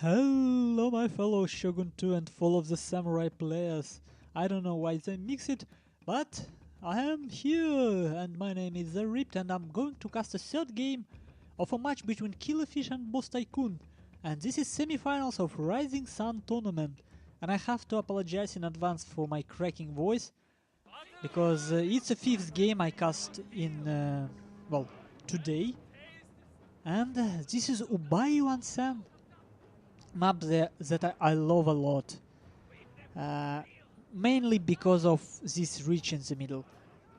Hello my fellow Shogun 2 and full of the samurai players. I don't know why they mix it, but I am here and my name is Zaript and I'm going to cast a third game of a match between Killerfisch and BossTycoOon. And this is semifinals of Rising Sun tournament. And I have to apologize in advance for my cracking voice, because it's a fifth game I cast in, today. And this is Ubayu-San map that I love a lot. Mainly because of this reach in the middle.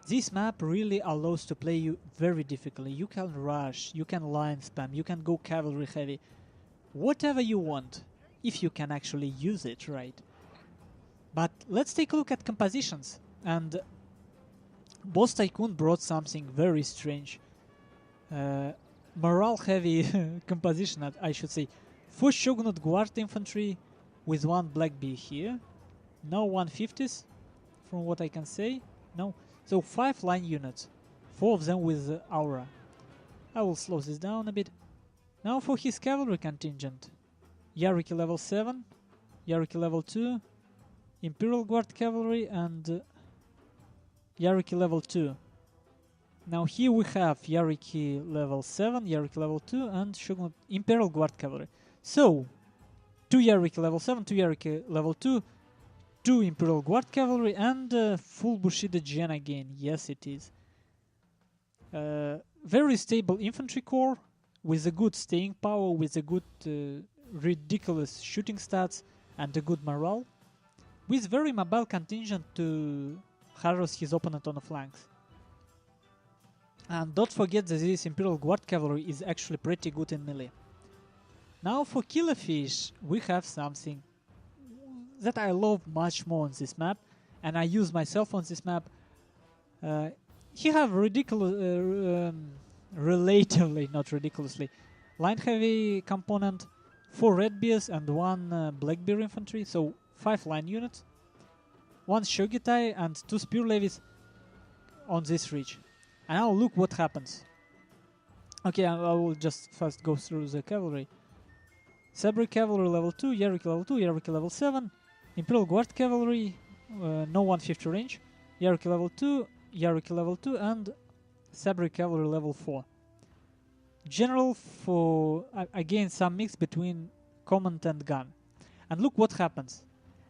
This map really allows to play you very difficultly. You can rush, you can line spam, you can go cavalry heavy. Whatever you want, if you can actually use it right. But let's take a look at compositions. And BossTycoOon brought something very strange. Morale heavy composition, I should say. 4 Shogunate Guard infantry with 1 Black Bee here. No 150s, from what I can say. No. So 5 line units. 4 of them with aura. I will slow this down a bit. Now for his cavalry contingent. Yariki level 7, Yariki level 2, Imperial Guard cavalry and Yariki level 2. Now here we have Yariki level 7, Yariki level 2 and Shogun Imperial Guard cavalry. So, 2 Yariki level 7, 2 Yariki level 2, 2 Imperial Guard cavalry and full Bushido Gen again. Yes, it is. Very stable infantry corps with a good staying power, with a good ridiculous shooting stats and a good morale. With very mobile contingent to harass his opponent on the flanks. And don't forget that this Imperial Guard cavalry is actually pretty good in melee. Now for Killerfisch, we have something that I love much more on this map, and I use myself on this map. He have ridiculous, relatively, not ridiculously, line heavy component, 4 red bears and 1 black bear infantry, so 5 line units, 1 shogitai and 2 spear levies on this ridge. And now look what happens. Okay, I will just first go through the cavalry. Sabre cavalry level 2, Yariki level 2, Yariki level 7, Imperial Guard cavalry, no 150 range, Yariki level 2, Yariki level 2 and Sabre cavalry level 4. General for, again, some mix between command and gun. And look what happens.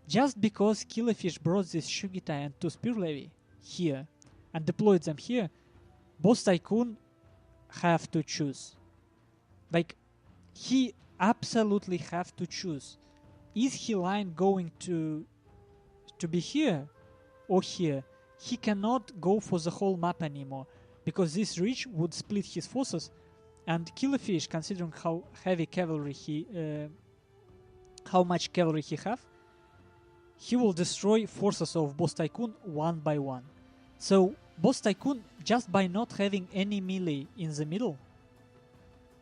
Just because Killerfisch brought this Shogitai and 2 spear levy here and deployed them here, BossTycoOon have to choose. Like, he absolutely have to choose. Is he line going to be here or here? He cannot go for the whole map anymore, because this reach would split his forces, and Killerfisch, considering how heavy cavalry how much cavalry he have, he will destroy forces of BossTycoOon one by one. So BossTycoOon, just by not having any melee in the middle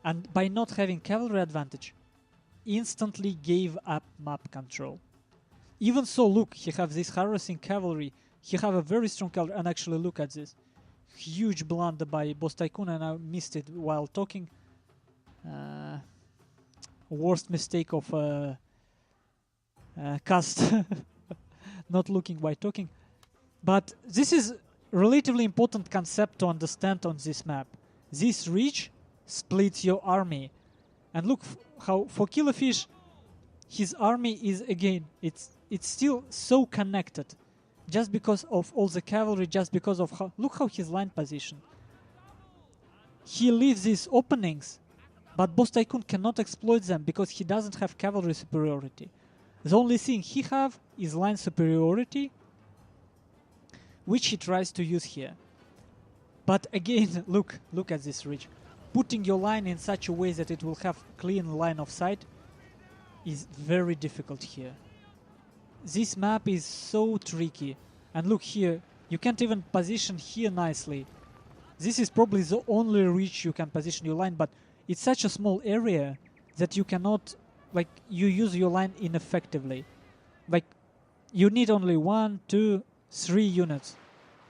and by not having cavalry advantage, instantly gave up map control. Even so, look, he have this harassing cavalry, he have a very strong cavalry, and actually look at this. Huge blunder by BossTycoOon, and I missed it while talking. Worst mistake of cast, not looking while talking. But this is relatively important concept to understand on this map. This reach splits your army. And look how for Killerfisch, his army is, again, it's still so connected. Just because of all the cavalry, just because of how, look how his line position. He leaves these openings, but BossTycoOon cannot exploit them because he doesn't have cavalry superiority. The only thing he have is line superiority, which he tries to use here. But again, look at this ridge. Putting your line in such a way that it will have clean line of sight is very difficult here. This map is so tricky. And look here, you can't even position here nicely. This is probably the only reach you can position your line, but it's such a small area that you cannot, like, you use your line ineffectively. Like, you need only 1, 2, 3 units.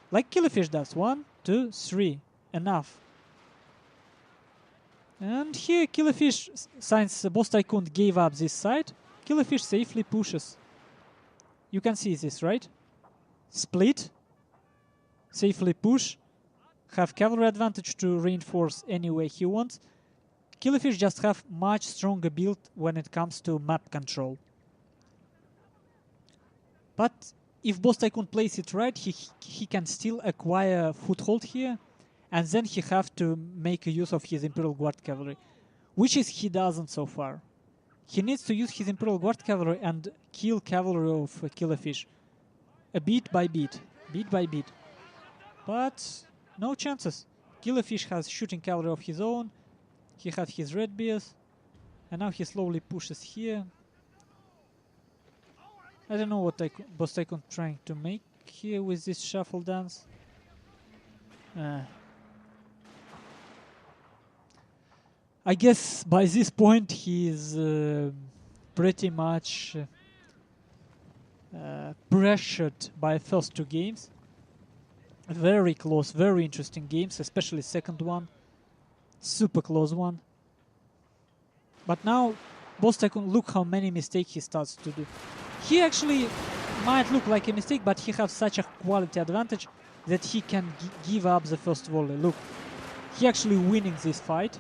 Like Killerfisch does. 1, 2, 3. Enough. And here Killerfisch, since BossTycoOon gave up this side, Killerfisch safely pushes. You can see this, right? Split, safely push, have cavalry advantage to reinforce any way he wants. Killerfisch just have much stronger build when it comes to map control. But if BossTycoOon plays it right, he can still acquire foothold here, and then he have to make use of his Imperial Guard cavalry, which is he doesn't so far. He needs to use his Imperial Guard cavalry and kill cavalry of Killerfisch, bit by bit. But no chances. Killerfisch has shooting cavalry of his own. He had his red bears, and now he slowly pushes here. I don't know what BossTycoOon trying to make here with this shuffle dance. I guess by this point he is pretty much pressured by first two games. Very close, very interesting games, especially second one. Super close one. But now BossTycoOon, look how many mistakes he starts to do. He actually might look like a mistake, but he has such a quality advantage that he can give up the first volley. Look, he actually winning this fight.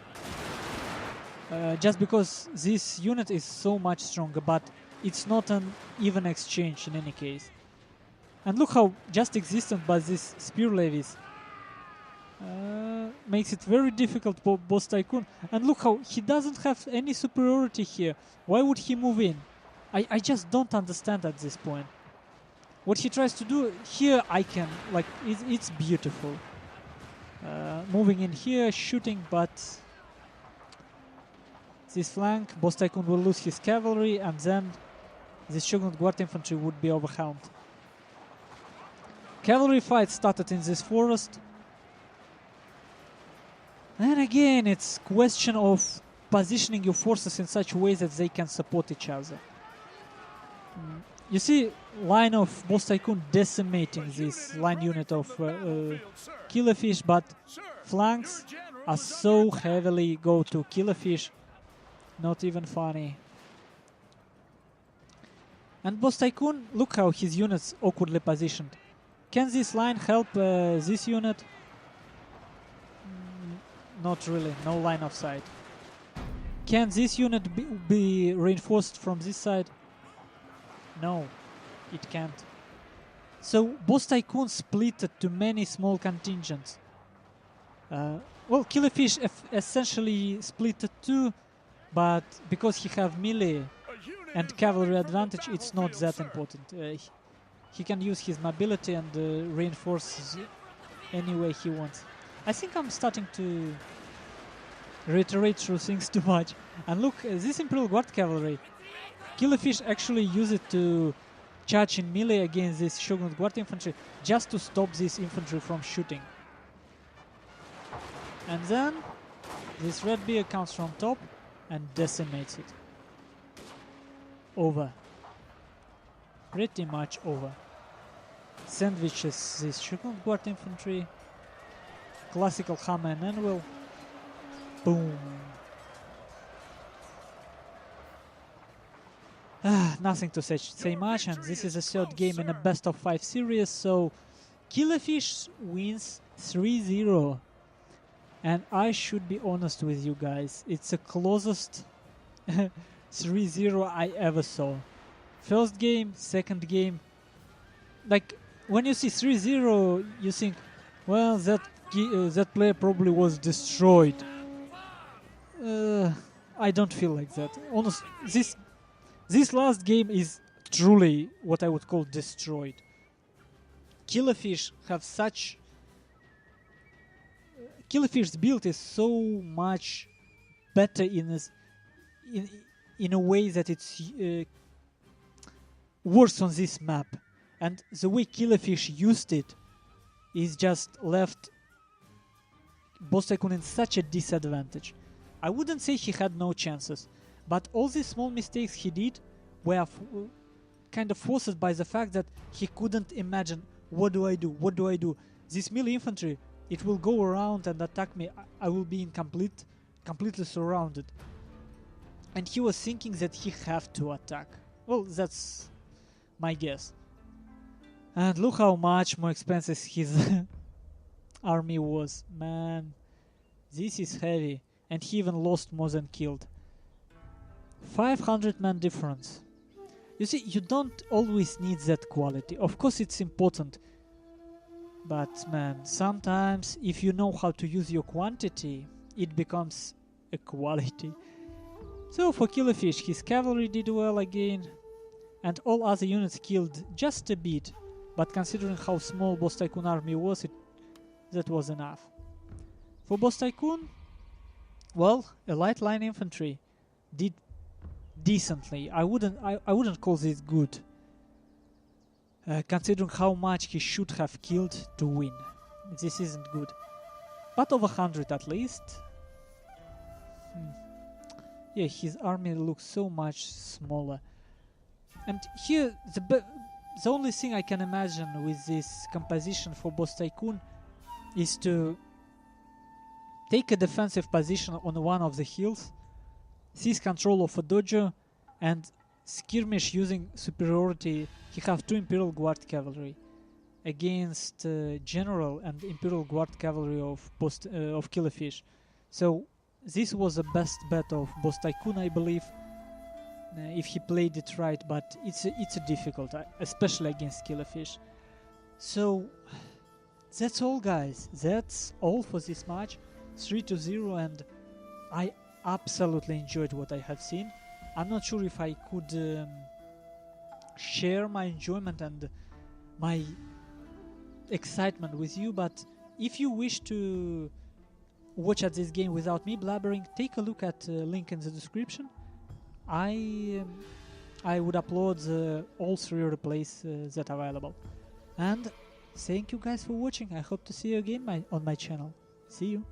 Just because this unit is so much stronger, but it's not an even exchange in any case. And look how just existent by these spear levies makes it very difficult for BossTycoOon. And look how he doesn't have any superiority here. Why would he move in? I just don't understand at this point. What he tries to do here, I can, like, it's beautiful. Moving in here, shooting, but this flank, BossTycoOon will lose his cavalry, and then this Shogun Guard infantry would be overwhelmed. Cavalry fight started in this forest. And again, it's question of positioning your forces in such a way that they can support each other. You see line of BossTycoOon decimating this line unit of Killerfisch, but flanks are so heavily go to Killerfisch. Not even funny. And BossTycoOon, look how his units awkwardly positioned. Can this line help this unit? Not really, no line of sight. Can this unit be reinforced from this side? No, it can't. So BossTycoOon split it to many small contingents. Well, Killerfisch essentially split it too, but because he have melee and cavalry advantage, it's not that important. He can use his mobility and reinforce any way he wants. I think I'm starting to reiterate through things too much. And look, this Imperial Guard cavalry, Killerfisch actually use it to charge in melee against this Shogun Guard infantry just to stop this infantry from shooting. And then this red bear comes from top and decimates it. Over. Pretty much over. Sandwiches this Shogun Guard infantry. Classical hammer and anvil. Boom. Nothing to say much, and this is the third game in a best of 5 series, so Killerfisch wins 3-0. And I should be honest with you guys, it's the closest 3-0 I ever saw. First game, second game, like when you see 3-0, you think, well, that player probably was destroyed. I don't feel like that. Honestly, this last game is truly what I would call destroyed. Killerfisch have such... Killerfisch's build is so much better in a way that it's worse on this map. And the way Killerfisch used it is just left BossTycoOon in such a disadvantage. I wouldn't say he had no chances, but all these small mistakes he did were kind of forced by the fact that he couldn't imagine, what do I do, what do I do? This melee infantry, it will go around and attack me, I will be in complete completely surrounded. And he was thinking that he have to attack. Well, that's my guess. And look how much more expensive his army was. Man, this is heavy. And he even lost more than killed. 500 man difference. You see, you don't always need that quality. Of course it's important. But man, sometimes if you know how to use your quantity, it becomes a quality. So for Killerfisch, his cavalry did well again. And all other units killed just a bit. But considering how small BossTycoOon army was, that was enough. For BossTycoOon, well, a light line infantry did decently. I wouldn't call this good, considering how much he should have killed to win. This isn't good, but over 100 at least. Yeah, his army looks so much smaller. And here, the only thing I can imagine with this composition for BossTycoOon is to take a defensive position on one of the hills, seize control of a dojo, and skirmish using superiority. He have 2 Imperial Guard cavalry against General and Imperial Guard cavalry of Killerfisch. So this was the best bet of BossTycoOon, I believe, if he played it right. But it's a difficult, especially against Killerfisch. So that's all, guys. That's all for this match. 3-0, and I absolutely enjoyed what I have seen. I'm not sure if I could share my enjoyment and my excitement with you, but if you wish to watch at this game without me blabbering, take a look at link in the description. I would upload all 3 replays that are available. And thank you guys for watching. I hope to see you again on my channel. See you.